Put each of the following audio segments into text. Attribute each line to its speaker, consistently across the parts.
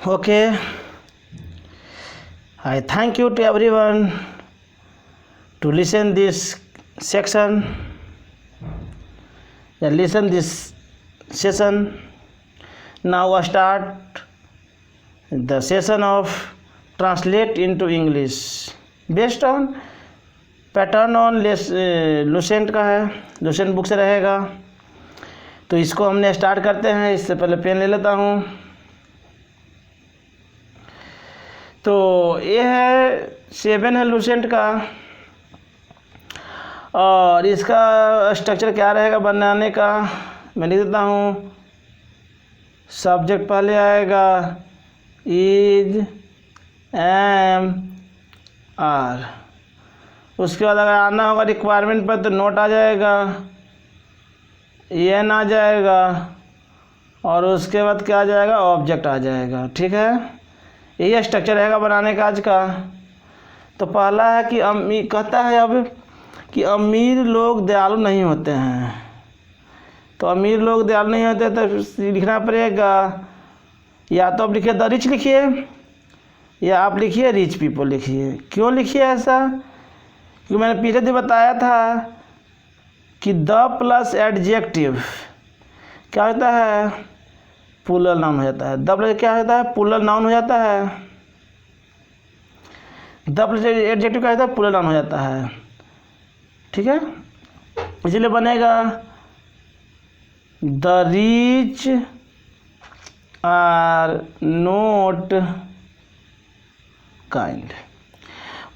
Speaker 1: Okay, I thank you to everyone to listen this section. Listen this session. Now I start the session of translate into English based on pattern on Lucent का है, Lucent book से रहेगा। तो इसको हमने start करते हैं। इससे पहले पेन ले लेता हूँ। तो ये है 7 है लुसेंट का, और इसका स्ट्रक्चर क्या रहेगा बनाने का मैं लिख देता हूँ। सब्जेक्ट पहले आएगा इज, एम, आर। उसके बाद अगर आना होगा रिक्वायरमेंट पर तो नोट आ जाएगा, एन आ जाएगा, और उसके बाद क्या आ जाएगा, ऑब्जेक्ट आ जाएगा। ठीक है, यही स्ट्रक्चर रहेगा बनाने का आज का। तो पहला है कि कहता है अब कि अमीर लोग दयालु नहीं होते हैं। तो अमीर लोग दयालु नहीं होते तो लिखना पड़ेगा, या तो आप लिखिए द रिच लिखिए, या आप लिखिए रिच पीपल लिखिए। क्यों लिखिए ऐसा? क्योंकि मैंने पीछे भी बताया था कि द प्लस एडजेक्टिव क्या होता है, प्लूरल नाउन हो जाता है। द प्लस क्या होता है, प्लूरल नाउन हो जाता है। द प्लस एडजेक्टिव क्या होता है, प्लूरल नाउन हो जाता है। ठीक है, इसलिए बनेगा the rich are not kind.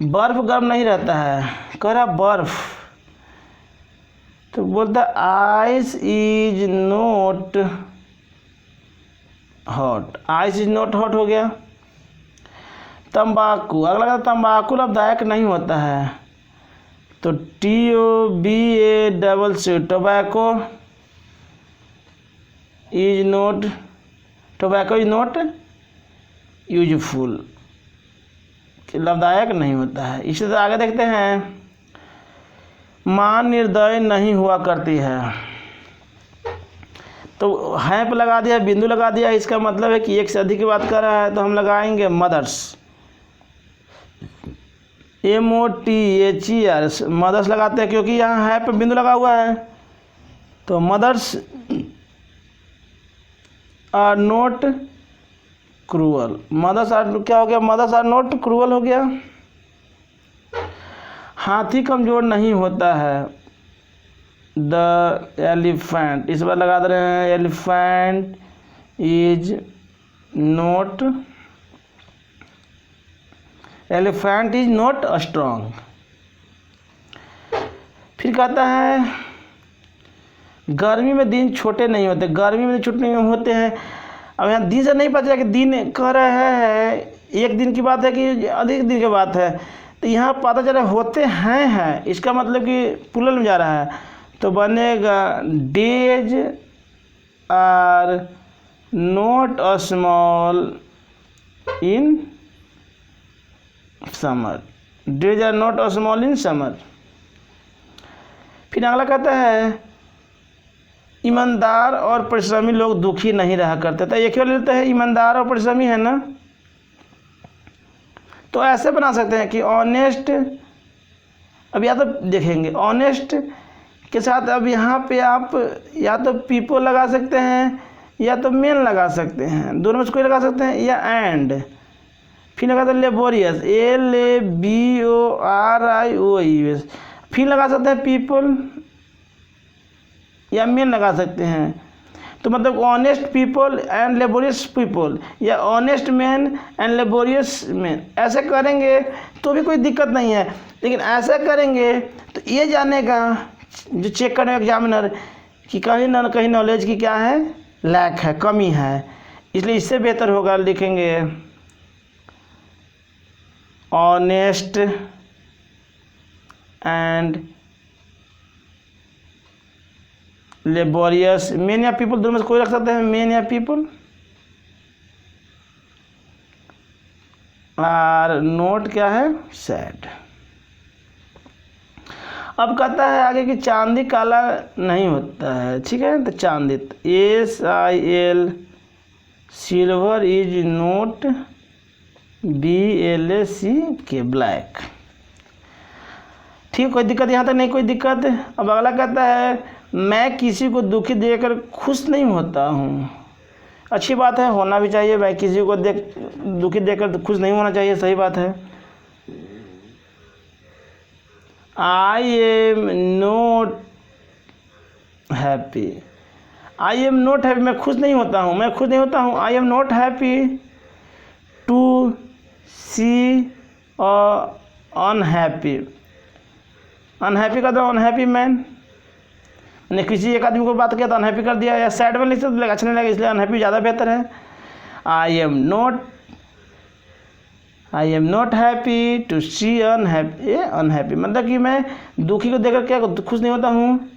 Speaker 1: बर्फ गर्म नहीं रहता है, कह रहा बर्फ, तो बोलता ice is note hot. Ice is note hot हो गया। तंबाकू, अगला का तंबाकू लाभदायक नहीं होता है, तो TOBACC tobacco is note, tobacco is note useful, लाभदायक नहीं होता है। इसी तरह आगे देखते हैं, मां निर्दय नहीं हुआ करती है। तो है पे लगा दिया, बिंदु लगा दिया, इसका मतलब है कि एक से अधिक की बात कर रहा है। तो हम लगाएंगे मदर्स, MOTHER, मदर्स लगाते हैं क्योंकि यहाँ है पे बिंदु लगा हुआ है। तो mothers are not cruel. Mothers are क्या हो गया, मदर्स आर नोट क्रूअल हो गया। हाथी कमजोर नहीं होता है, द एलिफेंट, इस बार लगा दे रहे हैं, elephant is note, elephant is note strong. फिर कहता है गर्मी में दिन छोटे नहीं होते, गर्मी में दिन छोटे नहीं होते हैं। अब यहाँ दिन से नहीं पता चला कि दिन कह रहे हैं एक दिन की बात है कि अधिक दिन की बात है, तो यहाँ पता चला होते हैं, इसका मतलब कि प्लूरल में जा रहा है। तो बनेगा days are not small in summer, days are not small in summer. फिर अगला कहता है ईमानदार और परिश्रमी लोग दुखी नहीं रहा करते। तो एक ही लेते हैं, ईमानदार और परिश्रमी है ना, तो ऐसे बना सकते हैं कि ऑनेस्ट। अब या तो देखेंगे ऑनेस्ट के साथ, अब यहाँ पे आप या तो पीपल लगा सकते हैं या तो मेन लगा सकते हैं, दोनों में से कोई लगा सकते हैं, या एंड। फिर लगा सकते लेबोरियस, LABORIOUS। फिर लगा सकते हैं पीपल या मेन लगा सकते हैं। तो मतलब honest people and laborious people, या honest man and laborious man, ऐसे करेंगे तो भी कोई दिक्कत नहीं है। लेकिन ऐसा करेंगे तो ये जानेगा जो चेक करें एग्जामिनर कि कहीं ना कहीं नॉलेज की क्या है, लैक है, कमी है। इसलिए इससे बेहतर होगा लिखेंगे ऑनेस्ट एंड लेबोरियस, मेन या पीपल, दोनों में से कोई रख सकते हैं, मेन या पीपल आर नोट क्या है, सैड। अब कहता है आगे कि चांदी काला नहीं होता है। ठीक है, तो चांदी SIL silver is note BLACK black. ठीक, कोई दिक्कत यहाँ तक नहीं, कोई दिक्कत। अब अगला कहता है मैं किसी को दुखी देखकर खुश नहीं होता हूँ। अच्छी बात है, होना भी चाहिए भाई, किसी को दुखी देखकर खुश नहीं होना चाहिए, सही बात है। I am not happy, I am not happy, मैं खुश नहीं होता हूँ, मैं खुश नहीं होता हूँ। I am not happy to see unhappy, unhappy का तो अनहैप्पी मैन, मैंने किसी एक आदमी को बात किया तो अनहैप्पी कर दिया, या सैड में लिख सकते अच्छा नहीं लगा, इसलिए अनहैप्पी ज़्यादा बेहतर है। I am not happy to see unhappy, मतलब कि मैं दुखी को देखकर क्या खुश नहीं होता हूँ।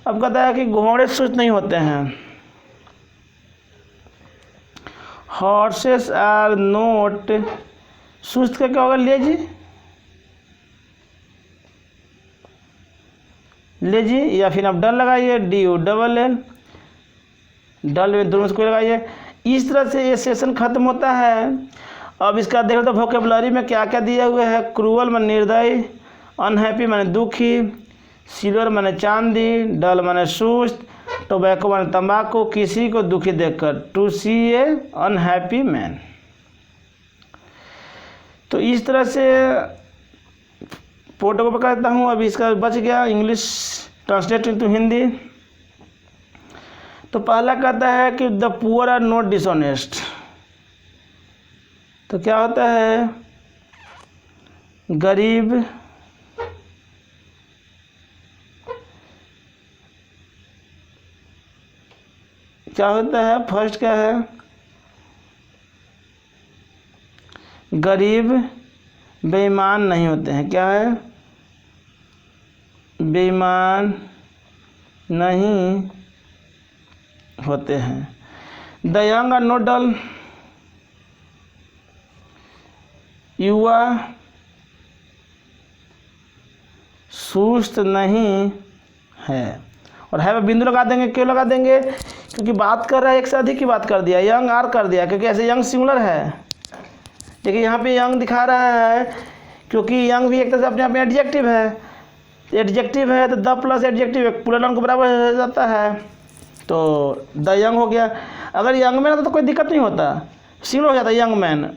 Speaker 1: अब कहता है कि घोड़े सुस्त नहीं होते हैं। हॉर्सेस आर नोट, सुस्त का क्या होगा, लेजी, या फिर आप डल लगाइए, DULL, डल में दोनों से कोई लगाइए। इस तरह से ये सेशन खत्म होता है। अब इसका देखो तो वोकेबुलरी में क्या क्या दिए हुए है। क्रूअल माने निर्दयी, अनहैप्पी माने दुखी, सिल्वर माने चांदी, डल माने सुस्त, टोबैको माने तंबाकू, किसी को दुखी देखकर, to see a unhappy man. तो इस तरह से फोटो को पकड़ देता हूँ। अभी इसका बच गया इंग्लिश ट्रांसलेट टू हिंदी। तो पहला कहता है कि the poor are not dishonest, तो क्या होता है, गरीब क्या होता है, फर्स्ट क्या है, गरीब बेईमान नहीं होते हैं, क्या है, बेईमान नहीं होते हैं। द यंग आर नॉट डल, युवा सुस्त नहीं है। और है बिंदु लगा देंगे, क्यों लगा देंगे, क्योंकि बात कर रहा है एक से अधिक की बात कर दिया, यंग आर कर दिया, क्योंकि ऐसे यंग सिंगुलर है। देखिए यहाँ पे यंग दिखा रहा है, क्योंकि यंग भी एक तरह से अपने आप में एडजेक्टिव है, एडजेक्टिव है तो the plus adjective plural noun को बराबर हो जाता है, तो द यंग हो गया। अगर यंग मैन होता तो कोई दिक्कत नहीं होता, सिंगुलर हो जाता यंग मैन,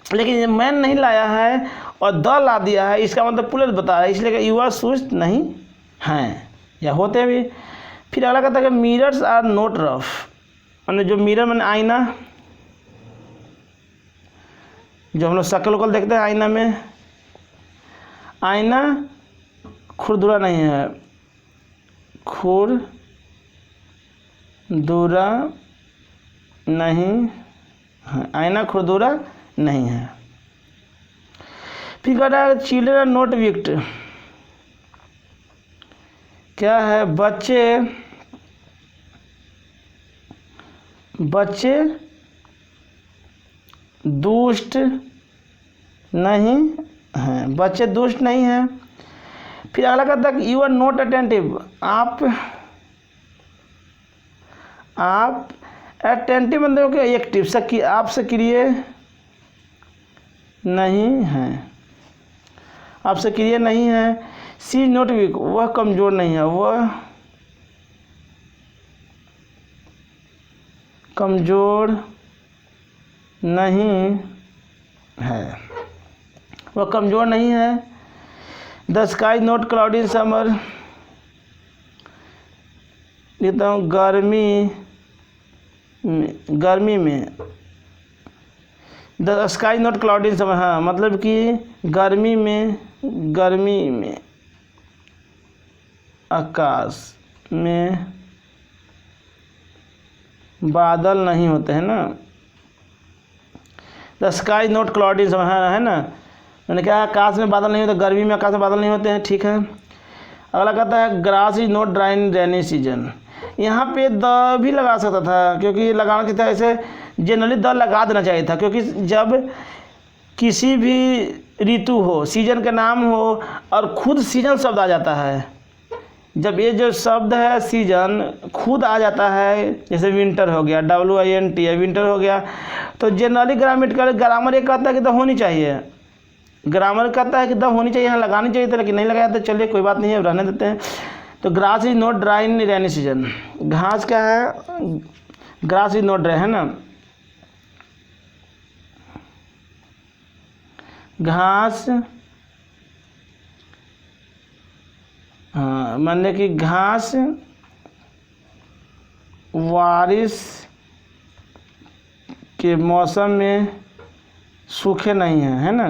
Speaker 1: लेकिन मैन नहीं लाया है और द ला दिया है, इसका मतलब प्लूरल बता रहा है, इसलिए युवा सुस्त नहीं हैं या होते भी। फिर अगला कहता है कि मिरर्स आर नॉट रफ, मैंने जो मिरर मैंने आईना, जो हम लोग शक्ल वकल देखते हैं आईना में, आईना खुरदुरा नहीं है, खुरदुरा नहीं है, आईना खुरदुरा नहीं है। फिर कह रहा है चिल्ड्रन आर नॉट विक्ट, क्या है, बच्चे दुष्ट नहीं हैं, बच्चे दुष्ट नहीं हैं। फिर अगला कहता है यू आर नॉट अटेंटिव, आप अटेंटिव मतलब कि एक्टिव, सक्रिय, आप सक्रिय नहीं हैं, आप सक्रिय नहीं हैं। सी इज नॉट वीक, वह कमज़ोर नहीं है, वह कमज़ोर नहीं है, वह कमज़ोर नहीं है। The sky not cloudy in summer, लिखता हूँ गर्मी में, the sky not cloudy in summer, हाँ मतलब कि गर्मी में आकाश में बादल नहीं होते हैं ना, the sky not cloudy in summer, है ना, मैंने क्या आकाश में बादल नहीं होते, गर्मी में आकाश में बादल नहीं होते हैं, ठीक है। अगला कहता है grass is not dry in rainy season, यहाँ पे द भी लगा सकता था, क्योंकि लगाना चाहिए था, ऐसे जनरली द लगा देना चाहिए था, क्योंकि जब किसी भी ऋतु हो, सीजन का नाम हो और खुद सीजन शब्द आ जाता है, जब ये जो शब्द है सीजन खुद आ जाता है, जैसे विंटर हो गया, WINT है, विंटर हो गया, तो जनरली ग्रामर ये कहता है कि द होनी चाहिए, ग्रामर कहता है कि द होनी चाहिए, यहाँ लगानी चाहिए था लेकिन नहीं लगाया, तो चलिए कोई बात नहीं है, रहने देते हैं। तो grass is not dry in rainy season, घास क्या है, ग्रास इज नॉट ड्राई है ना, घास, हाँ मान कि घास बारिश के मौसम में सूखे नहीं हैं, है ना,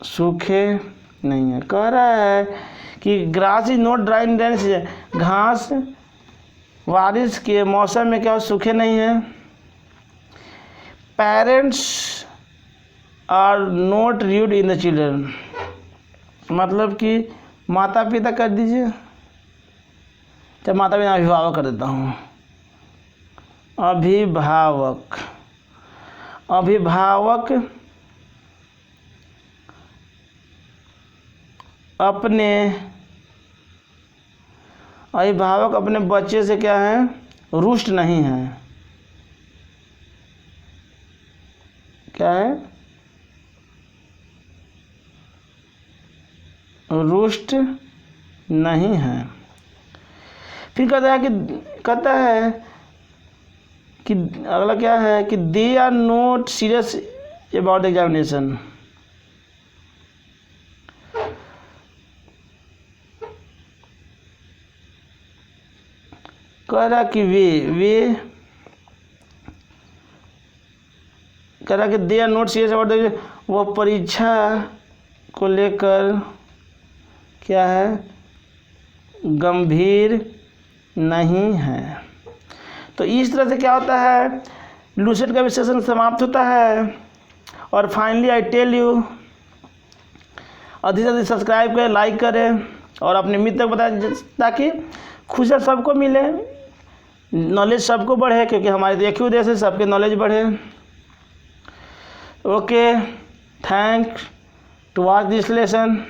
Speaker 1: सूखे नहीं है। कह रहा है कि grass is not dry in rainy season, घास बारिश के मौसम में क्या सूखे नहीं हैं। Parents are not rude in the children, मतलब कि माता पिता कर दीजिए, जब माता पिता अभिभावक कर देता हूँ, अभिभावक, अभिभावक अपने बच्चे से क्या है, रुष्ट नहीं है, क्या है, रुष्ट नहीं है। फिर कहता है कि अगला क्या है कि they are not serious about examination, कह रहा कि वे कह रहा कि they are not serious about, वो परीक्षा को लेकर क्या है, गंभीर नहीं है। तो इस तरह से क्या होता है, लूसेंट का विश्लेषण समाप्त होता है। और फाइनली आई टेल यू, अधिक से अधिक सब्सक्राइब करें, लाइक करें और अपने मित्र को बताएं, ताकि खुशी सबको मिले, नॉलेज सबको बढ़े, क्योंकि हमारे एक ही उद्देश्य है सबके नॉलेज बढ़े। Okay, thanks to watch this lesson.